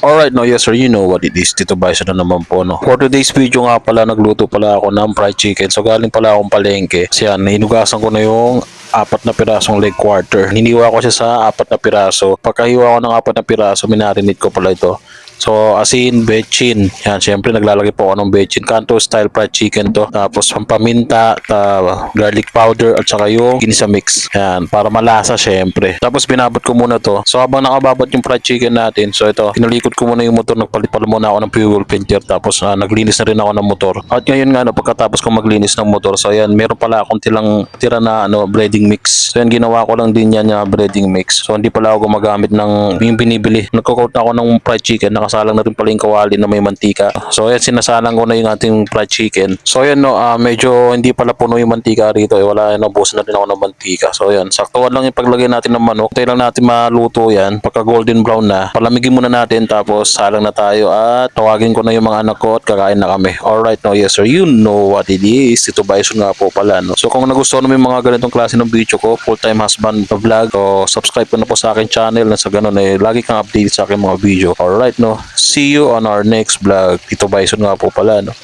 Alright, no, yes sir, you know what it is. Tito Bison na naman po, no. For today's video nga pala, nagluto pala ako ng fried chicken. So galing pala akong palengke. So yan, hinugasan ko na yung apat na pirasong leg quarter. Hiniwa ko siya sa apat na piraso. Pagkahiwa ko ng apat na piraso, minarinate ko pala ito. So asin, bechin. Yan, syempre naglalagay po ako ng bechin. Kanto style fried chicken to. Tapos paminta, garlic powder at saka yung ginisa mix. Yan, para malasa syempre. Tapos binabot ko muna to. So habang nakababot yung fried chicken natin, so ito, pinalikod ko muna yung motor, nagpalit pala muna ako ng fuel filter. Tapos naglinis na rin ako ng motor. At ngayon nga, no, pagkatapos ko maglinis ng motor, so yan, meron pala akong tira na breading mix. So yan, ginawa ko lang din yan breading mix. So hindi pala ako gumagamit ng yung binibili. Nagko-coat ako ng fried chicken, nakasalang na rin pala yung kawali na may mantika. So yan, sinasalang ko na yung ating fried chicken. So yan, no, medyo hindi pala puno yung mantika rito. Wala, naubusan na rin ako ng mantika. So yan, saktuhan lang yung paglagay natin ng manok. Tayo lang natin maluto yan. Pagka golden brown na, palamigin muna natin, tapos salang na tayo at tawagin ko na yung mga anak ko at kakain na kami. Alright, no, yes sir, you know what it is. Tito Bison nga po pala, no. So kung nagustuhan mo yung mga ganitong klase ng video ko, full time husband na vlog, so subscribe ka na po sa akin channel, na sa ganun lagi kang update sa akin mga video. Alright, no, see you on our next vlog. Tito Bison nga po pala, no.